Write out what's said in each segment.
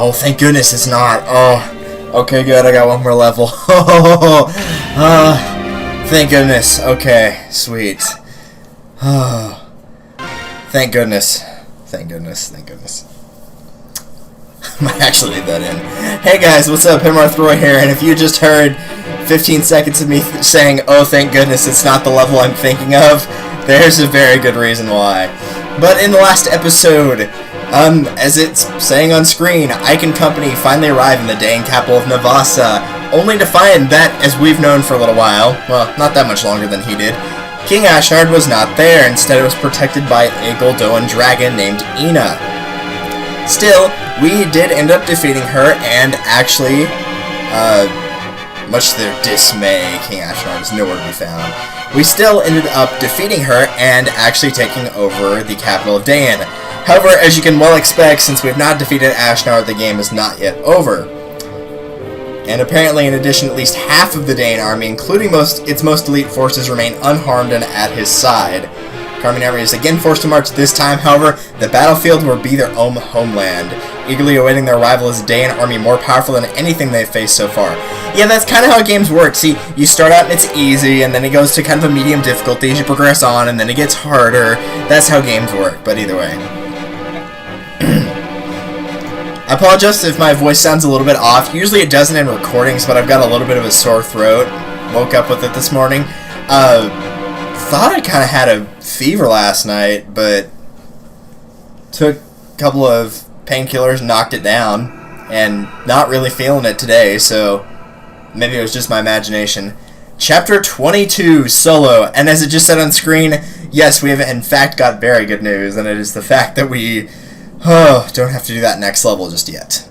Oh, thank goodness it's not. Oh, okay, good. I got one more level. Thank goodness. Okay, sweet. Oh, thank goodness. Thank goodness. Thank goodness. Might actually leave that in. Hey guys, what's up? Roy here, and if you just heard 15 seconds of me saying, oh, thank goodness it's not the level I'm thinking of, there's a very good reason why. But in the last episode, as it's saying on screen, Ike and company finally arrive in the Dane capital of Navasa, only to find that, as we've known for a little while, well, not that much longer than he did, King Ashnard was not there. Instead, it was protected by a Goldoan dragon named Ina. Still, we did end up defeating her, and actually, much to their dismay, King Ashnard is nowhere to be found. We still ended up defeating her and actually taking over the capital of Dane. However, as you can well expect, since we've not defeated Ashnard, the game is not yet over. And apparently, in addition, at least half of the Dane army, including its most elite forces, remain unharmed and at his side. Carmine army is again forced to march this time. However, the battlefield will be their own homeland, eagerly awaiting their arrival as a Dane army more powerful than anything they've faced so far. Yeah, that's kind of how games work. See, you start out and it's easy, and then it goes to kind of a medium difficulty as you progress on, and then it gets harder. That's how games work, but either way. I apologize if my voice sounds a little bit off. Usually it doesn't in recordings, but I've got a little bit of a sore throat. Woke up with it this morning. Thought I kind of had a fever last night, but took a couple of painkillers, knocked it down, and not really feeling it today, so maybe it was just my imagination. Chapter 22, Solo, and as it just said on screen, yes, we have in fact got very good news, and it is the fact that we don't have to do that next level just yet.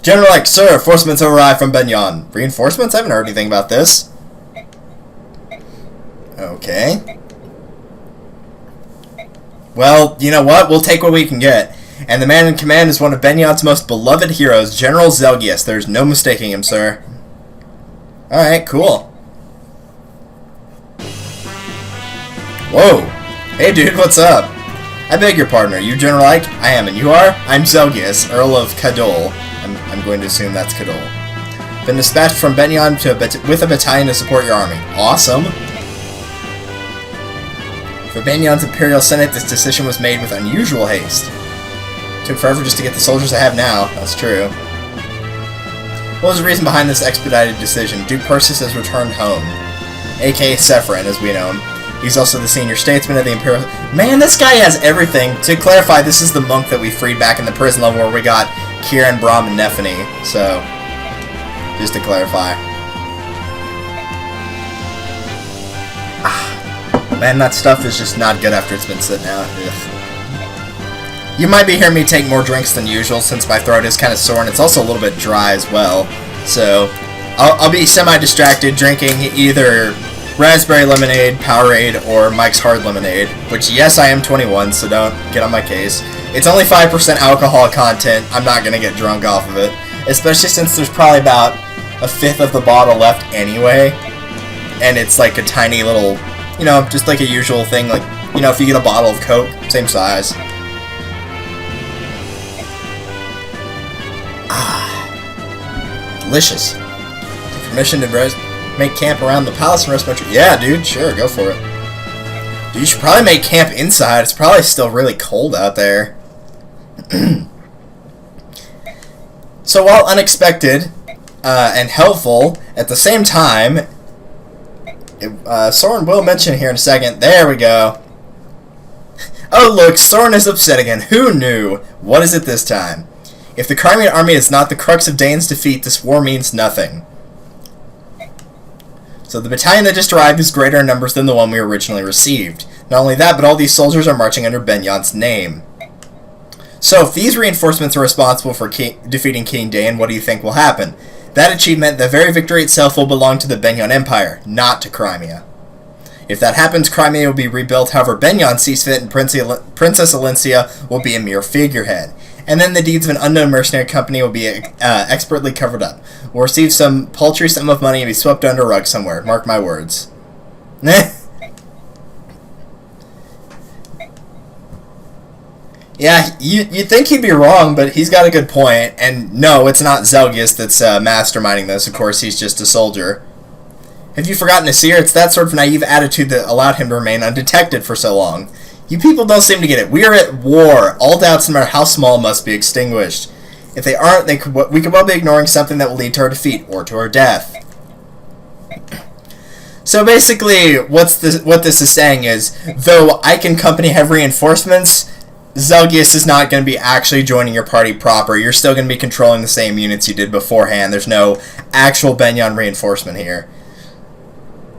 General Ike, sir, reinforcements arrived from Benyon. Reinforcements? I haven't heard anything about this. Okay. Well, you know what? We'll take what we can get. And the man in command is one of Benyon's most beloved heroes, General Zelgius. There's no mistaking him, sir. Alright, cool. Whoa. Hey, dude, what's up? I beg your pardon, are you General Ike? I am, and you are? I'm Zelgius, Earl of Kadol. I'm going to assume that's Kadol. Been dispatched from Benyon with a battalion to support your army. Awesome. For Benyon's Imperial Senate, this decision was made with unusual haste. Took forever just to get the soldiers I have now. That's true. What was the reason behind this expedited decision? Duke Persis has returned home. A.k.a. Sephirin, as we know him. He's also the senior statesman of the Imperial... Man, this guy has everything! To clarify, this is the monk that we freed back in the prison level where we got Kieran, Brahm, and Nephany. So, just to clarify. Man, that stuff is just not good after it's been sitting out. Ugh. You might be hearing me take more drinks than usual since my throat is kind of sore and it's also a little bit dry as well. So, I'll be semi-distracted drinking either raspberry lemonade, Powerade, or Mike's Hard Lemonade, which, yes, I am 21, so don't get on my case. It's only 5% alcohol content. I'm not going to get drunk off of it, especially since there's probably about a fifth of the bottle left anyway, and it's like a tiny little, you know, just like a usual thing, like, you know, if you get a bottle of Coke, same size. Ah, delicious. Permission to make camp around the palace and rest my tree. Yeah, dude, sure, go for it. Dude, you should probably make camp inside. It's probably still really cold out there. So while unexpected and helpful, at the same time, Soren will mention here in a second. There we go. Oh, look, Soren is upset again. Who knew? What is it this time? If the Crimean army is not the crux of Dane's defeat, this war means nothing. So the battalion that just arrived is greater in numbers than the one we originally received. Not only that, but all these soldiers are marching under Benyon's name. So if these reinforcements are responsible for defeating King Dane, what do you think will happen? That achievement, the very victory itself, will belong to the Benyon Empire, not to Crimea. If that happens, Crimea will be rebuilt. However, Benyon sees fit, and Princess Alencia will be a mere figurehead. And then the deeds of an unknown mercenary company will be expertly covered up. We'll receive some paltry sum of money and be swept under a rug somewhere. Mark my words. Yeah, you'd think he'd be wrong, but he's got a good point. And no, it's not Zelgius that's masterminding this. Of course, he's just a soldier. Have you forgotten, Nasir? It's that sort of naive attitude that allowed him to remain undetected for so long. You people don't seem to get it. We are at war. All doubts, no matter how small, must be extinguished. If they aren't, we could well be ignoring something that will lead to our defeat or to our death. So basically, what this is saying is, though Ike and company have reinforcements, Zelgius is not going to be actually joining your party proper. You're still going to be controlling the same units you did beforehand. There's no actual Benyon reinforcement here.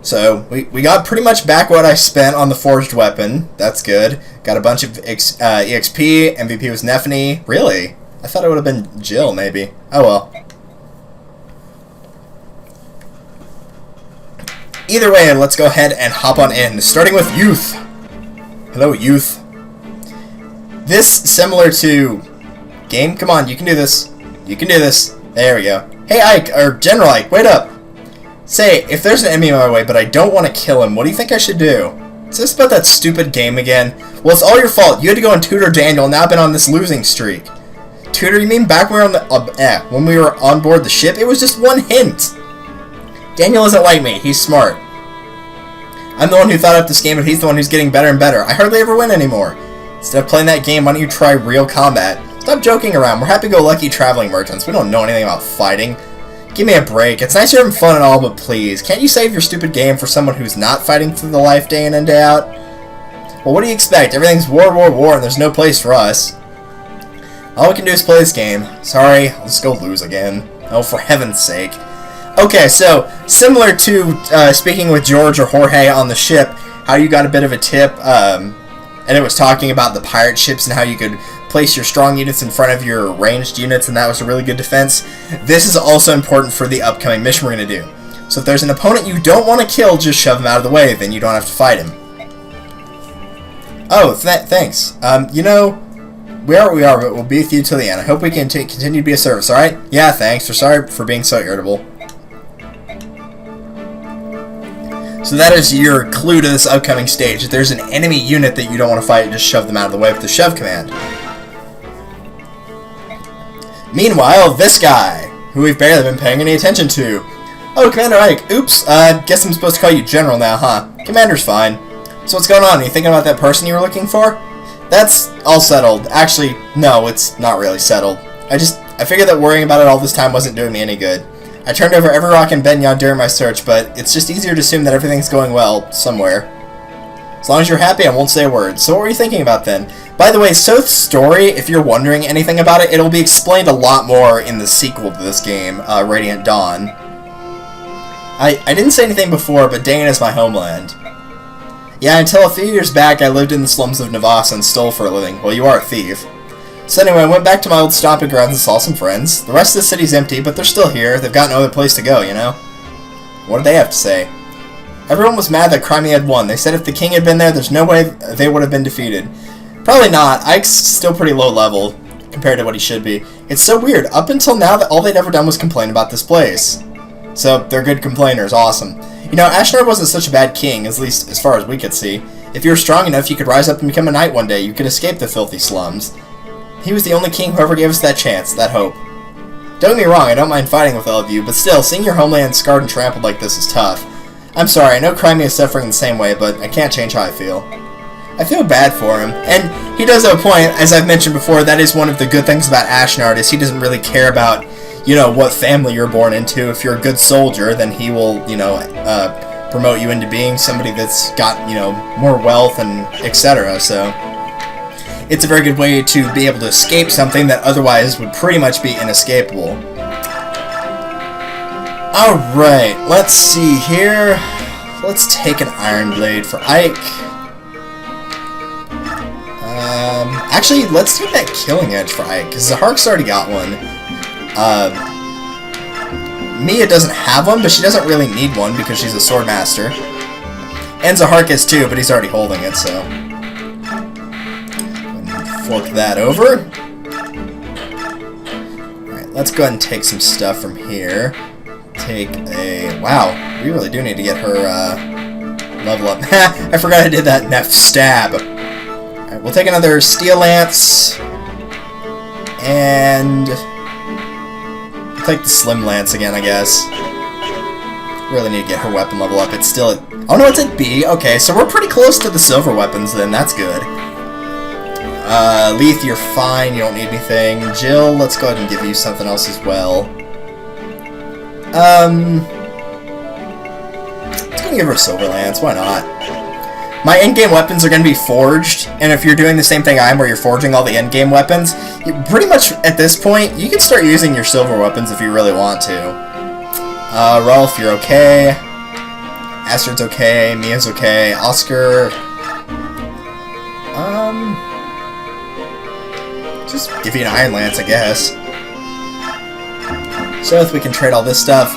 So, we got pretty much back what I spent on the forged weapon. That's good. Got a bunch of EXP. MVP was Nephany. Really? I thought it would have been Jill, maybe. Oh well. Either way, let's go ahead and hop on in. Starting with Youth. Hello, Youth. This, similar to... Game? Come on, you can do this. You can do this. There we go. Hey, Ike, or General Ike, wait up. Say, if there's an enemy in my way, but I don't want to kill him, what do you think I should do? Is this about that stupid game again? Well, it's all your fault. You had to go and tutor Daniel, and now I've been on this losing streak. Tutor, you mean back when we were on board the ship? It was just one hint. Daniel isn't like me. He's smart. I'm the one who thought up this game, but he's the one who's getting better and better. I hardly ever win anymore. Instead of playing that game, why don't you try real combat? Stop joking around. We're happy-go-lucky traveling merchants. We don't know anything about fighting. Give me a break. It's nice you're having fun and all, but please, can't you save your stupid game for someone who's not fighting for the life day in and day out? Well, what do you expect? Everything's war, war, war, and there's no place for us. All we can do is play this game. Sorry, I'll just go lose again. Oh, for heaven's sake. Okay, so, similar to speaking with George or Jorge on the ship, how you got a bit of a tip, and it was talking about the pirate ships and how you could place your strong units in front of your ranged units, and that was a really good defense. This is also important for the upcoming mission we're going to do. So if there's an opponent you don't want to kill, just shove him out of the way, then you don't have to fight him. Oh, thanks. You know, we are what we are, but we'll be with you till the end. I hope we can continue to be of service, alright? Yeah, thanks. We're sorry for being so irritable. So that is your clue to this upcoming stage. If there's an enemy unit that you don't want to fight, just shove them out of the way with the shove command. Meanwhile, this guy, who we've barely been paying any attention to. Oh, Commander Ike. Oops, guess I'm supposed to call you General now, huh? Commander's fine. So what's going on? Are you thinking about that person you were looking for? That's all settled. Actually, no, it's not really settled. I figured that worrying about it all this time wasn't doing me any good. I turned over every rock in Benyon during my search, but it's just easier to assume that everything's going well somewhere. As long as you're happy, I won't say a word. So what were you thinking about then? By the way, Soth's story, if you're wondering anything about it, it'll be explained a lot more in the sequel to this game, Radiant Dawn. I didn't say anything before, but Dane is my homeland. Yeah, until a few years back, I lived in the slums of Navas and stole for a living. Well, you are a thief. So anyway, I went back to my old stomping grounds and saw some friends. The rest of the city's empty, but they're still here. They've got no other place to go, you know? What did they have to say? Everyone was mad that Crimea had won. They said if the king had been there, there's no way they would have been defeated. Probably not. Ike's still pretty low level compared to what he should be. It's so weird. Up until now, all they'd ever done was complain about this place. So, they're good complainers. Awesome. You know, Ashnar wasn't such a bad king, at least as far as we could see. If you were strong enough, you could rise up and become a knight one day. You could escape the filthy slums. He was the only king who ever gave us that chance, that hope. Don't get me wrong, I don't mind fighting with all of you, but still, seeing your homeland scarred and trampled like this is tough. I'm sorry, I know Crimea is suffering the same way, but I can't change how I feel. I feel bad for him, and he does have a point. As I've mentioned before, that is one of the good things about Ashnard, is he doesn't really care about, you know, what family you're born into. If you're a good soldier, then he will, you know, promote you into being somebody that's got, you know, more wealth and etc. So it's a very good way to be able to escape something that otherwise would pretty much be inescapable. Alright, let's see here. Let's take an Iron Blade for Ike. Actually, let's take that Killing Edge for Ike, because Zahark's already got one. Mia doesn't have one, but she doesn't really need one because she's a Sword Master. And Zahark is too, but he's already holding it, so... Fork that over. Alright, let's go ahead and take some stuff from here. Take a... Wow, we really do need to get her level up. I forgot I did that Neff stab. we'll take another Steel Lance. And we'll take the Slim Lance again, I guess. Really need to get her weapon level up. It's still at... Oh no, it's at B. Okay, so we're pretty close to the silver weapons then. That's good. Leith, you're fine. You don't need anything. Jill, let's go ahead and give you something else as well. Let's go and give her a Silver Lance. Why not? My endgame weapons are going to be forged, and if you're doing the same thing I am, where you're forging all the endgame weapons, pretty much at this point, you can start using your silver weapons if you really want to. Rolf, you're okay. Astrid's okay. Mia's okay. Oscar... just give you an Iron Lance, I guess. So if we can trade all this stuff.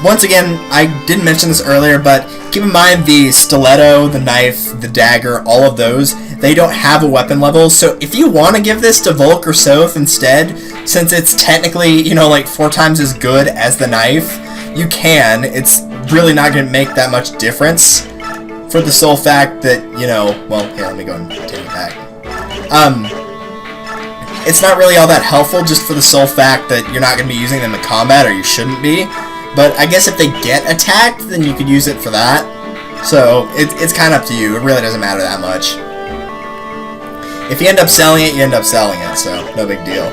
Once again, I didn't mention this earlier, but keep in mind the stiletto, the knife, the dagger, all of those, they don't have a weapon level. So if you want to give this to Volk or Soth instead, since it's technically, you know, like 4 times as good as the knife, you can. It's really not going to make that much difference for the sole fact that, you know, well, here, let me go and take it back. It's not really all that helpful just for the sole fact that you're not going to be using them in combat, or you shouldn't be. But I guess if they get attacked, then you could use it for that. So it's kind of up to you. It really doesn't matter that much. If you end up selling it, you end up selling it. So no big deal.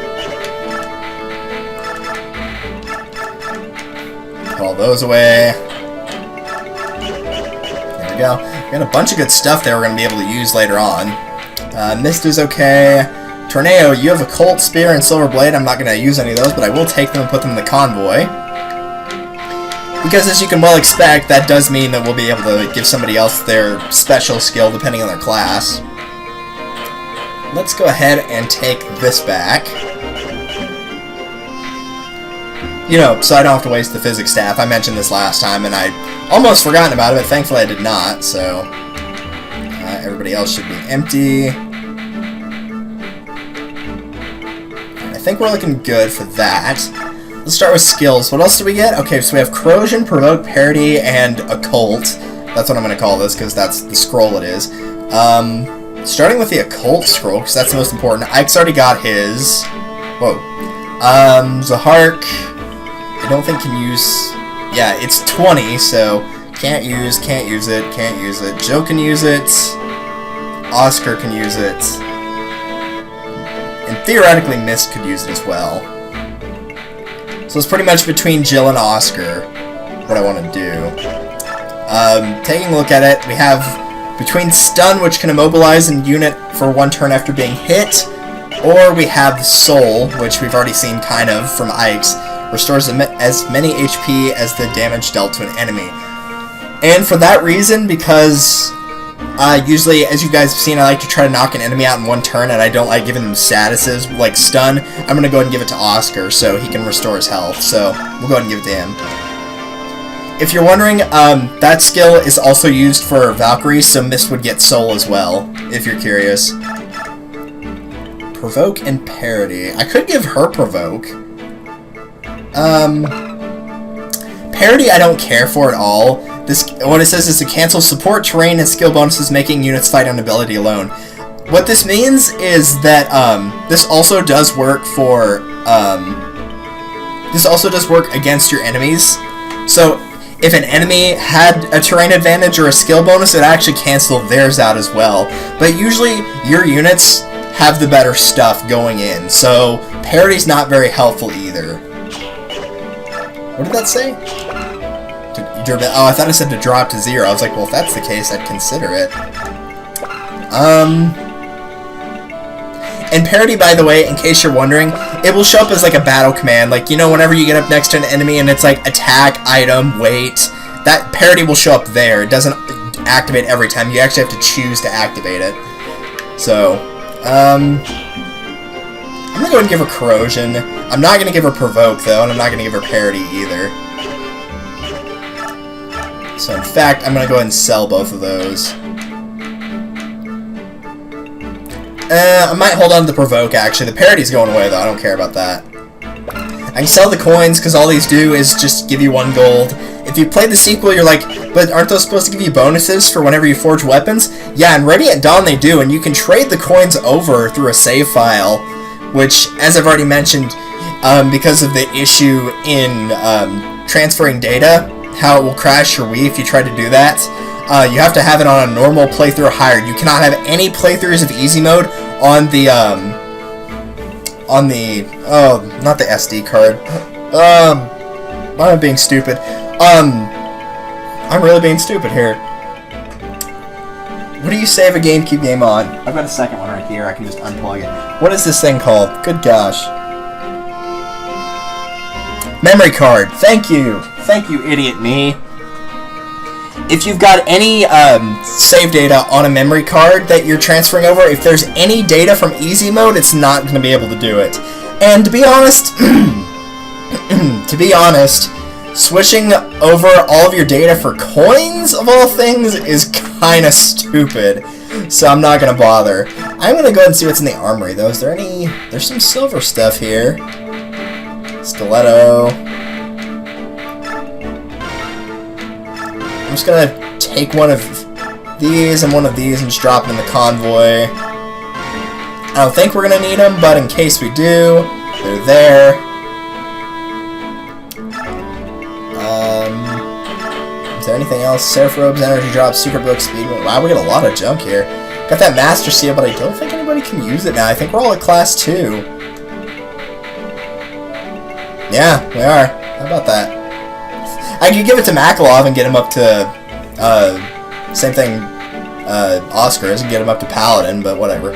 Put all those away. There we go. We got a bunch of good stuff there we're going to be able to use later on. Mist is okay. Tornado, you have a Colt Spear and Silver Blade. I'm not going to use any of those, but I will take them and put them in the convoy. Because as you can well expect, that does mean that we'll be able to give somebody else their special skill depending on their class. Let's go ahead and take this back. You know, so I don't have to waste the physics staff. I mentioned this last time, and I almost forgotten about it, but thankfully I did not, so... everybody else should be empty. I think we're looking good for that. Let's start with skills. What else do we get? Okay, so we have Corrosion, Provoke, Parity, and Occult. That's what I'm going to call this, because that's the scroll it is. Starting with the Occult scroll, because that's the most important. Ike's already got his. Whoa. Zahark, I don't think can use... Yeah, it's 20, so can't use it, can't use it. Joe can use it. Oscar can use it. And theoretically, Mist could use it as well. So it's pretty much between Jill and Oscar, what I want to do. Taking a look at it, we have between Stun, which can immobilize a unit for 1 turn after being hit, or we have Soul, which we've already seen kind of from Ike's, restores as many HP as the damage dealt to an enemy. And for that reason, because usually, as you guys have seen, I like to try to knock an enemy out in 1 turn, and I don't like giving them statuses like Stun. I'm going to go ahead and give it to Oscar so he can restore his health. So we'll go ahead and give it to him. If you're wondering, that skill is also used for Valkyrie, so Mist would get Soul as well, if you're curious. Provoke and Parity. I could give her Provoke. Parity I don't care for at all. What it says is to cancel support, terrain, and skill bonuses, making units fight on ability alone. What this means is that this also does work for this also does work against your enemies. So if an enemy had a terrain advantage or a skill bonus, it would actually cancel theirs out as well. But usually your units have the better stuff going in, so parity's not very helpful either. What did that say? Oh, I thought it said to drop to 0. I was like, well, if that's the case, I'd consider it. And parity, by the way, in case you're wondering, it will show up as like a battle command. Like, you know, whenever you get up next to an enemy and it's like attack, item, wait, that parity will show up there. It doesn't activate every time. You actually have to choose to activate it. So, I'm gonna go ahead and give her Corrosion. I'm not gonna give her Provoke, though, and I'm not gonna give her Parity either. So, in fact, I'm gonna go ahead and sell both of those. I might hold on to the Provoke, actually. The Parity's going away, though. I don't care about that. I can sell the coins, because all these do is just give you 1 gold. If if you play the sequel, you're like, but aren't those supposed to give you bonuses for whenever you forge weapons? Yeah, in Radiant Dawn they do, and you can trade the coins over through a save file, which, as I've already mentioned, because of the issue in transferring data, how it will crash your Wii if you try to do that, you have to have it on a normal playthrough hired. You cannot have any playthroughs of easy mode on the, not the SD card. Why am I being stupid? I'm really being stupid here. What do you save a GameCube game on? I've got a second one right here. I can just unplug it. What is this thing called? Good gosh. Memory card. Thank you. Thank you, idiot me. If you've got any save data on a memory card that you're transferring over, if there's any data from easy mode, it's not going to be able to do it. And to be honest, switching over all of your data for coins, of all things, is kind of stupid. So I'm not going to bother. I'm going to go ahead and see what's in the armory, though. Is there any... There's some silver stuff here. Stiletto. I'm just going to take one of these and one of these and just drop them in the convoy. I don't think we're going to need them, but in case we do, they're there. Is there anything else? Seraph Robes, Energy Drops, Secret Book, Speed. Wow, we got a lot of junk here. Got that Master Seal, but I don't think anybody can use it now. I think we're all at Class 2. Yeah, we are. How about that? I could give it to Makalov and get him up to, same thing, Oscars, and get him up to Paladin, but whatever.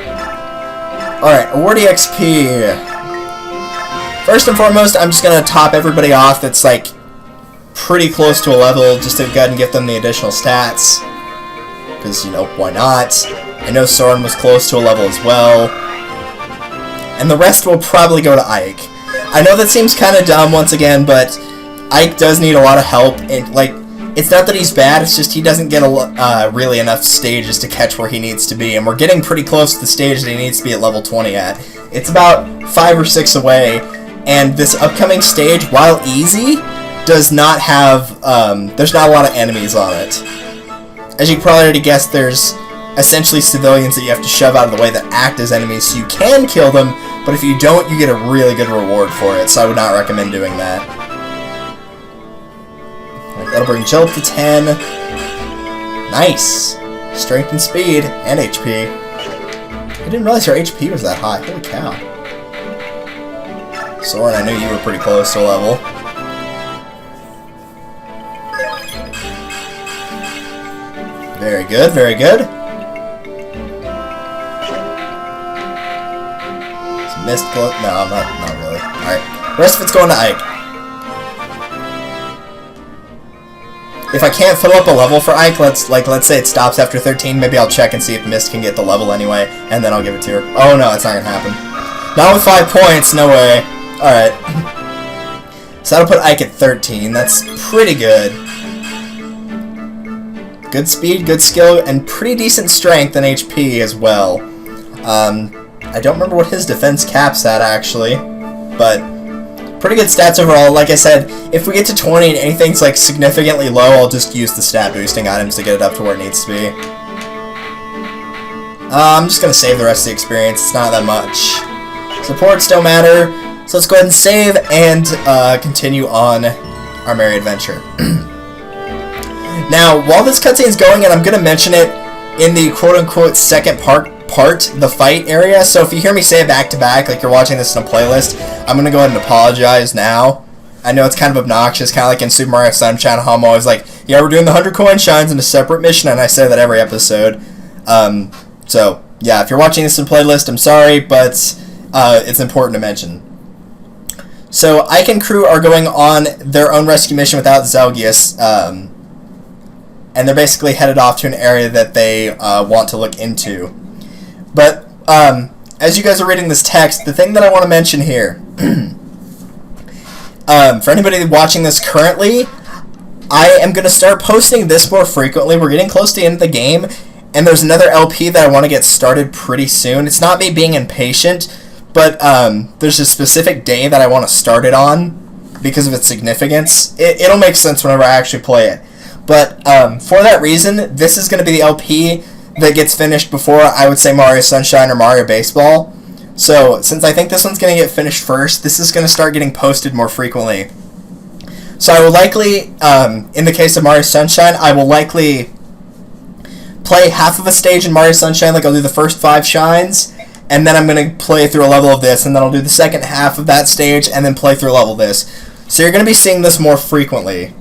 Alright, award EXP. First and foremost, I'm just gonna top everybody off that's, like, pretty close to a level, just to go ahead and get them the additional stats. Because, you know, why not? I know Soren was close to a level as well. And the rest will probably go to Ike. I know that seems kind of dumb once again, but Ike does need a lot of help. And, like, it's not that he's bad, it's just he doesn't get really enough stages to catch where he needs to be. And we're getting pretty close to the stage that he needs to be at level 20 at. It's about 5 or 6 away. And this upcoming stage, while easy, does not have, there's not a lot of enemies on it. As you can probably already guess, there's essentially civilians that you have to shove out of the way that act as enemies, so you can kill them, but if you don't, you get a really good reward for it, so I would not recommend doing that. That'll bring Jill up to 10. Nice! Strength and speed, and HP. I didn't realize your HP was that high, holy cow. Soren, I knew you were pretty close to a level. Very good, very good. Some mystical... No, not really. Alright. The rest of it's going to Ike. If I can't fill up a level for Ike, let's say it stops after 13, maybe I'll check and see if Mist can get the level anyway, and then I'll give it to her. Oh no, it's not gonna happen. Not with 5 points, no way. Alright. So that'll put Ike at 13. That's pretty good. Good speed, good skill, and pretty decent strength and HP as well. I don't remember what his defense cap's at, actually. But pretty good stats overall. Like I said, if we get to 20 and anything's like significantly low, I'll just use the stat boosting items to get it up to where it needs to be. I'm just going to save the rest of the experience. It's not that much. Supports don't matter. So let's go ahead and save and continue on our merry adventure. Now, while this cutscene is going, and I'm going to mention it in the quote-unquote second part, the fight area, so if you hear me say it back-to-back, like you're watching this in a playlist, I'm going to go ahead and apologize now. I know it's kind of obnoxious, kind of like in Super Mario Sunshine, how I'm always like, yeah, we're doing the 100 coin shines in a separate mission, and I say that every episode. So, yeah, if you're watching this in a playlist, I'm sorry, but it's important to mention. So, Ike and crew are going on their own rescue mission without Zelgius, and they're basically headed off to an area that they want to look into. But, as you guys are reading this text, the thing that I want to mention here, for anybody watching this currently, I am going to start posting this more frequently. We're getting close to the end of the game, and there's another LP that I want to get started pretty soon. It's not me being impatient, but there's a specific day that I want to start it on. because of its significance. It'll make sense whenever I actually play it. But for that reason, this is going to be the LP that gets finished before, I would say, Mario Sunshine or Mario Baseball. So, since I think this one's going to get finished first, this is going to start getting posted more frequently. So I will likely, in the case of Mario Sunshine, I will likely play half of a stage in Mario Sunshine, like I'll do the first 5 shines, and then I'm going to play through a level of this, and then I'll do the second half of that stage, and then play through a level of this. So you're going to be seeing this more frequently.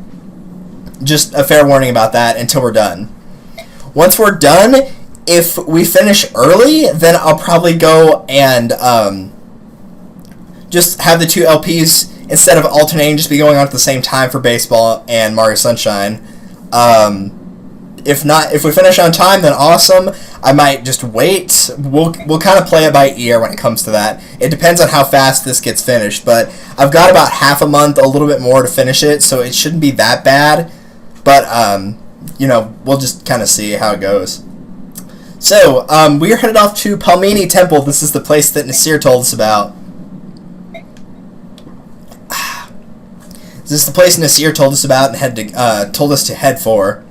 Just a fair warning about that until we're done. Once we're done, if we finish early, then I'll probably go and just have the 2 LPs, instead of alternating, just be going on at the same time for Baseball and Mario Sunshine. If not, if we finish on time, then awesome. I might just wait. We'll kind of play it by ear when it comes to that. It depends on how fast this gets finished, but I've got about half a month, a little bit more to finish it, so it shouldn't be that bad. But, you know, we'll just kind of see how it goes. So, we are headed off to Palmini Temple. This is the place that Nasir told us about. This is the place Nasir told us about and told us to head for.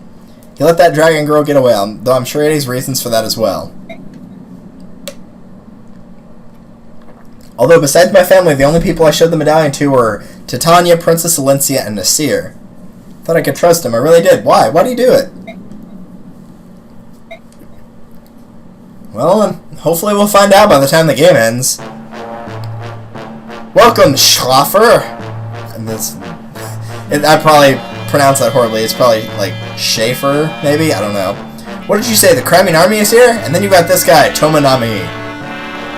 He let that dragon girl get away, though I'm sure he has reasons for that as well. Although, besides my family, the only people I showed the medallion to were Titania, Princess Alencia, and Nasir. Thought I could trust him. I really did. Why? Why do you do it? Well, hopefully we'll find out by the time the game ends. Welcome, Schlaffer! And this... I probably pronounced that horribly. It's probably, like, Schaefer, maybe? I don't know. What did you say? The Crimean army is here? And then you got this guy, Tomonami.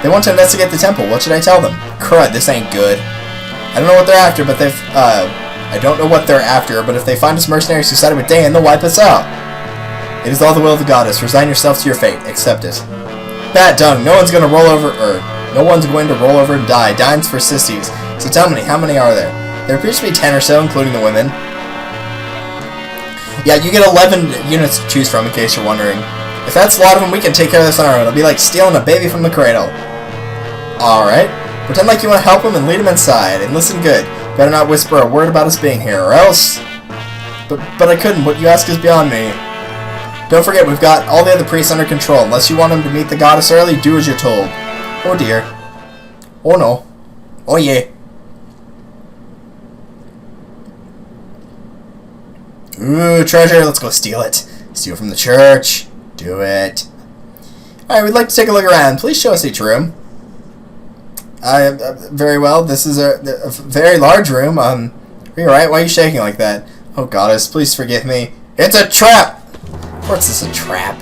They want to investigate the temple. What should I tell them? Crud, this ain't good. I don't know what they're after, but they've, I don't know what they're after, but if they find us mercenaries who sided with Dan, they'll wipe us out. It is all the will of the goddess. Resign yourself to your fate. Accept it. Bad dung. No one's going to roll over and die. Dying's for sissies. So tell me, how many are there? There appears to be 10 or so, including the women. Yeah, you get 11 units to choose from, in case you're wondering. If that's a lot of them, we can take care of this on our own. It'll be like stealing a baby from the cradle. Alright. Pretend like you want to help him and lead him inside. And listen good. Better not whisper a word about us being here, or else... But I couldn't. What you ask is beyond me. Don't forget, we've got all the other priests under control. Unless you want them to meet the goddess early, do as you're told. Oh dear. Oh no. Oh yeah. Ooh, treasure. Let's go steal it. Steal from the church. Do it. Alright, we'd like to take a look around. Please show us each room. Very well. This is a very large room. Are you alright? Why are you shaking like that? Oh, goddess, please forgive me. It's a trap! Of course it's a trap.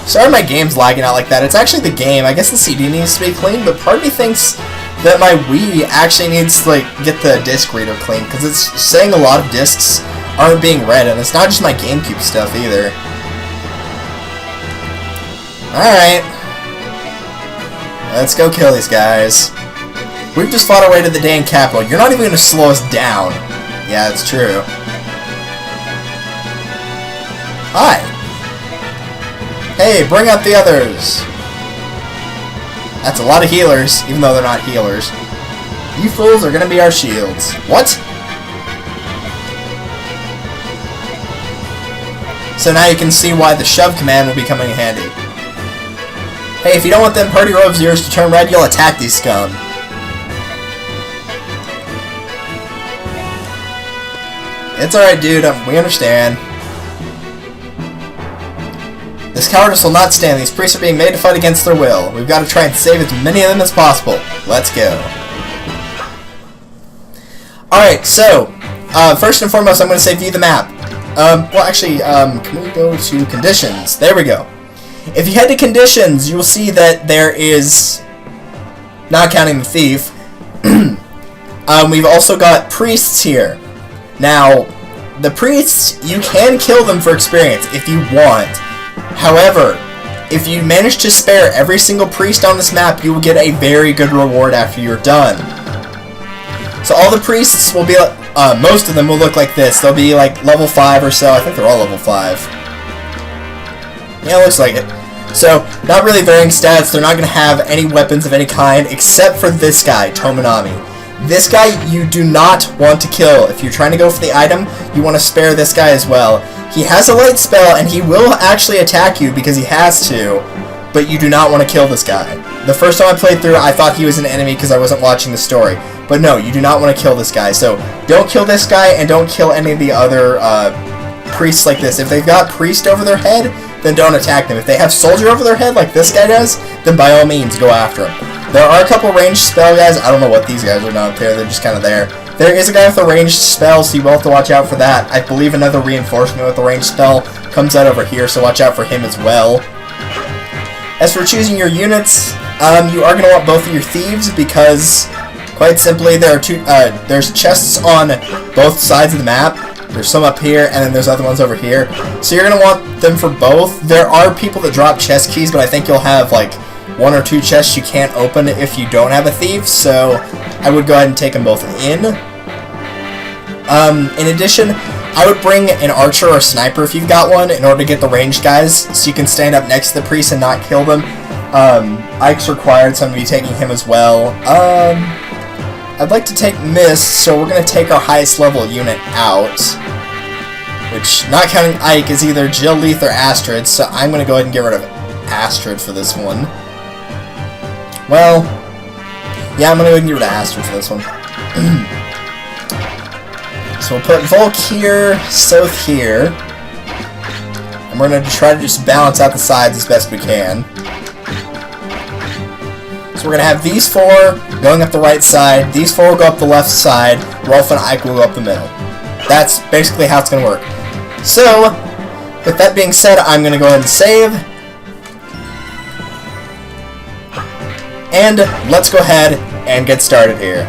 Sorry my game's lagging out like that. It's actually the game. I guess the CD needs to be clean, but part of me thinks that my Wii actually needs to, like, get the disc reader clean, because it's saying a lot of discs aren't being read, and it's not just my GameCube stuff either. Alright. Let's go kill these guys. We've just fought our way to the dang capital. You're not even going to slow us down. Yeah, it's true. Hi. Hey, bring up the others. That's a lot of healers, even though they're not healers. You fools are going to be our shields. What? So now you can see why the shove command will be coming in handy. Hey, if you don't want them party robes of yours to turn red, you'll attack these scum. It's alright, dude. We understand. This cowardice will not stand. These priests are being made to fight against their will. We've got to try and save as many of them as possible. Let's go. Alright, so, first and foremost, I'm going to say view the map. Well, actually, can we go to conditions? There we go. If you head to conditions, you will see that there is, not counting the thief, we've also got priests here. Now, the priests, you can kill them for experience if you want. However, if you manage to spare every single priest on this map, you will get a very good reward after you're done. So all the priests will be, most of them will look like this. They'll be like level 5 or so. I think they're all level 5. Yeah, it looks like it. So, not really varying stats. They're not going to have any weapons of any kind, except for this guy, Tomonami. This guy you do not want to kill. If you're trying to go for the item, you want to spare this guy as well. He has a light spell, and he will actually attack you because he has to, but you do not want to kill this guy. The first time I played through, I thought he was an enemy because I wasn't watching the story. But no, you do not want to kill this guy. So don't kill this guy, and don't kill any of the other priests like this. If they've got priest over their head, then don't attack them. If they have soldier over their head like this guy does, then by all means go after him. There are a couple ranged spell guys. I don't know what these guys are not there. They're just kind of there. There is a guy with a ranged spell, so you will have to watch out for that. I believe another reinforcement with a ranged spell comes out over here, so watch out for him as well. As for choosing your units, you are going to want both of your thieves because, quite simply, there's chests on both sides of the map. There's some up here, and then there's other ones over here. So you're going to want them for both. There are people that drop chest keys, but I think you'll have, like, 1 or 2 chests you can't open if you don't have a thief, so I would go ahead and take them both in. In addition, I would bring an archer or a sniper if you've got one in order to get the ranged guys, so you can stand up next to the priest and not kill them. Ike's required, so I'm going to be taking him as well. I'd like to take Mist, so we're going to take our highest level unit out, which, not counting Ike, is either Jill, Leith, or Astrid, so I'm going to go ahead and get rid of Astrid for this one. Well, yeah, I'm going to go ahead and get rid of Astrid for this one. So we'll put Volk here, Soth here, and we're going to try to just balance out the sides as best we can. So we're going to have these 4 going up the right side, these 4 will go up the left side, Rolf and Ike will go up the middle. That's basically how it's going to work. So, with that being said, I'm going to go ahead and save. And let's go ahead and get started here.